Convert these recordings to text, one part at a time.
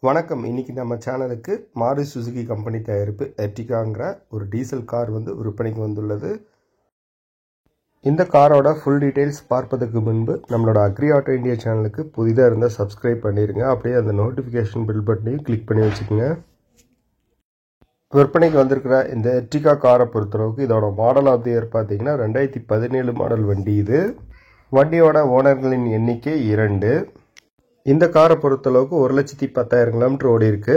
வணக்கம். இன்னைக்கு நம்ம சேனலுக்கு மாருதி சுசுகி கம்பெனி தயாரிப்பு எர்டிகாங்கிற ஒரு டீசல் கார் விற்பனைக்கு வந்துள்ளது. இந்த காரோட ஃபுல் டீடைல்ஸ் பார்ப்பதற்கு முன்பு நம்மளோட அக்ரி ஆட்டோ இந்தியா சேனலுக்கு புதிதாக இருந்தால் சப்ஸ்கிரைப் பண்ணிடுங்க. அப்படியே அந்த நோட்டிஃபிகேஷன் பில் பட்டனையும் கிளிக் பண்ணி வச்சுக்கோங்க. விற்பனைக்கு வந்திருக்கிற இந்த எர்டிகா காரை பொறுத்தளவுக்கு இதோட மாடல் ஆஃப் தி இயர் பார்த்தீங்கன்னா 2017 மாடல் வண்டி. இது வண்டியோட ஓனர்களின் எண்ணிக்கை 2. இந்த காரை பொறுத்தளவுக்கு 1,10,000 கிலோமீட்டர் ஓடி இருக்கு.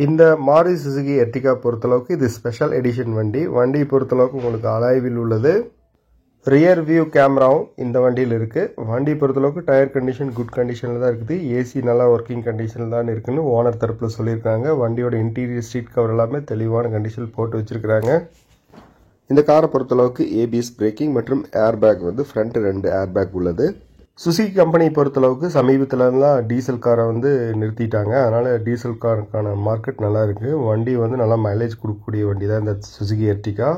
இந்த மாருதி சுசுகி எர்டிகா பொறுத்தளவுக்கு இது ஸ்பெஷல் எடிஷன் வண்டி. வண்டியை பொறுத்தளவுக்கு உங்களுக்கு அலாய்வில் உள்ளது. ரியர் வியூ கேமராவும் இந்த வண்டியில் இருக்கு. வண்டியை பொறுத்தளவுக்கு டயர் கண்டிஷன் குட் கண்டிஷனில் தான் இருக்குது. ஏசி நல்லா ஒர்க்கிங் கண்டிஷனில் தான் இருக்குன்னு ஓனர் தரப்பில் சொல்லியிருக்காங்க. வண்டியோட இன்டீரியர் சீட் கவர் எல்லாமே தெளிவான கண்டிஷனில் போட்டு வச்சிருக்கிறாங்க. இந்த காரை பொறுத்தளவுக்கு ஏபிஎஸ் பிரேக்கிங் மற்றும் air bag front 2 air bag உள்ளது. சுசுகி கம்பெனி பொறுத்தளவுக்கு சமீபத்தில் தான் டீசல் காரை நிறுத்திட்டாங்க. அதனால் டீசல் காருக்கான மார்க்கெட் நல்லா இருக்குது. வண்டி நல்லா மைலேஜ் கொடுக்கக்கூடிய வண்டி தான் இந்த சுசுகி எர்டிகா.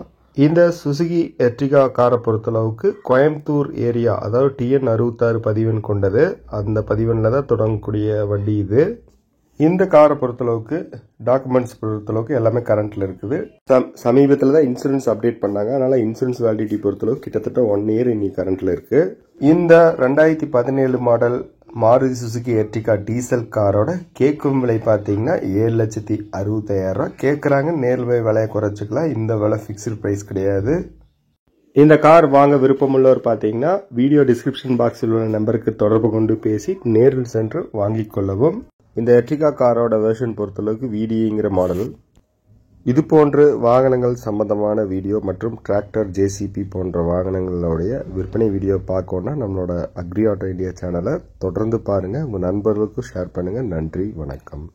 இந்த சுசுகி எர்டிகா காரை பொறுத்தளவுக்கு கோயம்புத்தூர் ஏரியா, அதாவது TN 66 பதிவெண் கொண்டது. அந்த பதிவெண்ணில் தான் தொடங்கக்கூடிய வண்டி இது. இந்த காரை பொறுத்தளவுக்கு டாக்குமெண்ட்ஸ் பொறுத்தளவுக்கு எல்லாமே கரண்ட்டில் இருக்குது. சமீபத்தில் தான் இன்சூரன்ஸ் அப்டேட் பண்ணாங்க. அதனால் இன்சூரன்ஸ் வேலிடிட்டி பொறுத்தளவுக்கு கிட்டத்தட்ட 1 இயர் இன்னைக்கு கரண்ட்டில் இருக்குது. இந்த 2017 model Maruti Suzuki Ertiga diesel காரோட கேட்கும் விலை பார்த்தீங்கன்னா 7,60,000 கேட்குறாங்க. நேர்மை விலையை குறைச்சிக்கலாம். இந்த விலை ஃபிக்ஸ்டு ப்ரைஸ் கிடையாது. இந்த கார் வாங்க விருப்பமுள்ளவர் பார்த்தீங்கன்னா வீடியோ டிஸ்கிரிப்ஷன் பாக்ஸில் உள்ள நம்பருக்கு தொடர்பு கொண்டு பேசி நேரில் சென்று வாங்கிக் கொள்ளவும். இந்த எர்டிகா காரோட வெர்ஷன் பொறுத்தளவுக்கு VDIங்கிற மாடல். இது போன்ற வாகனங்கள் சம்பந்தமான வீடியோ மற்றும் டிராக்டர், JCB போன்ற வாகனங்களுடைய விற்பனை வீடியோ பார்க்கணும்னா நம்மளோட அக்ரி ஆட்டோ இந்தியா சேனலை தொடர்ந்து பாருங்கள். உங்கள் நண்பர்களுக்கும் ஷேர் பண்ணுங்கள். நன்றி, வணக்கம்.